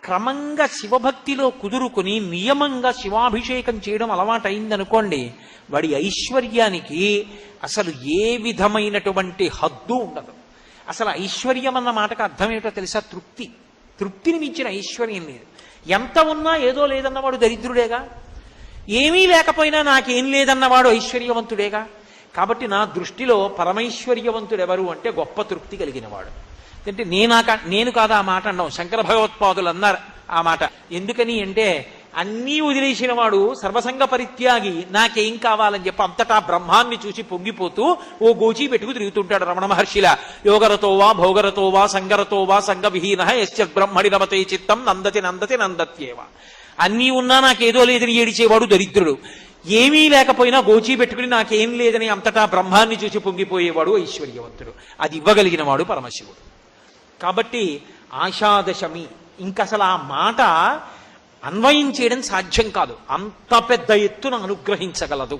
క్రమంగా శివభక్తిలో కుదురుకుని నియమంగా శివాభిషేకం చేయడం అలవాటైందనుకోండి, వాడి ఐశ్వర్యానికి అసలు ఏ విధమైనటువంటి హద్దు ఉండదు. అసలు ఐశ్వర్యం అన్న మాటకు అర్థం ఏమిటో తెలుసా? తృప్తి. తృప్తిని మించిన ఐశ్వర్యం లేదు. ఎంత ఉన్నా ఏదో లేదన్నవాడు దరిద్రుడేగా, ఏమీ లేకపోయినా నాకేం లేదన్నవాడు ఐశ్వర్యవంతుడేగా. కాబట్టి నా దృష్టిలో పరమైశ్వర్యవంతుడు ఎవరు అంటే గొప్ప తృప్తి కలిగినవాడు. అంటే నేను కాదా ఆ మాట అన్నాం, శంకర భగవత్పాదులు అన్నారు ఆ మాట. ఎందుకని అంటే అన్నీ వదిలేసిన వాడు సర్వసంగ పరిత్యాగి నాకేం కావాలని చెప్పి అంతటా బ్రహ్మాన్ని చూసి పొంగిపోతూ ఓ గోచీ పెట్టుకు తిరుగుతుంటాడు రమణ మహర్షిలా. యోగరతో వా భోగరతో వా సంగరతో వా సంగవిహీన యశ్చత్ బ్రహ్మణి రమతే చిత్తం నందతి నందతి నందత్యేవ. అన్నీ ఉన్నా నాకేదో లేదని ఏడిచేవాడు దరిద్రుడు. ఏమీ లేకపోయినా గోచీ పెట్టుకుని నాకేం లేదని అంతటా బ్రహ్మాన్ని చూసి పొంగిపోయేవాడు ఐశ్వర్యవంతుడు. అది ఇవ్వగలిగిన వాడు పరమశివుడు. కాబట్టి ఆషాదశమి ఇంకసలు ఆ మాట అన్వయం చేయడం సాధ్యం కాదు, అంత పెద్ద ఎత్తున అనుగ్రహించగలదు.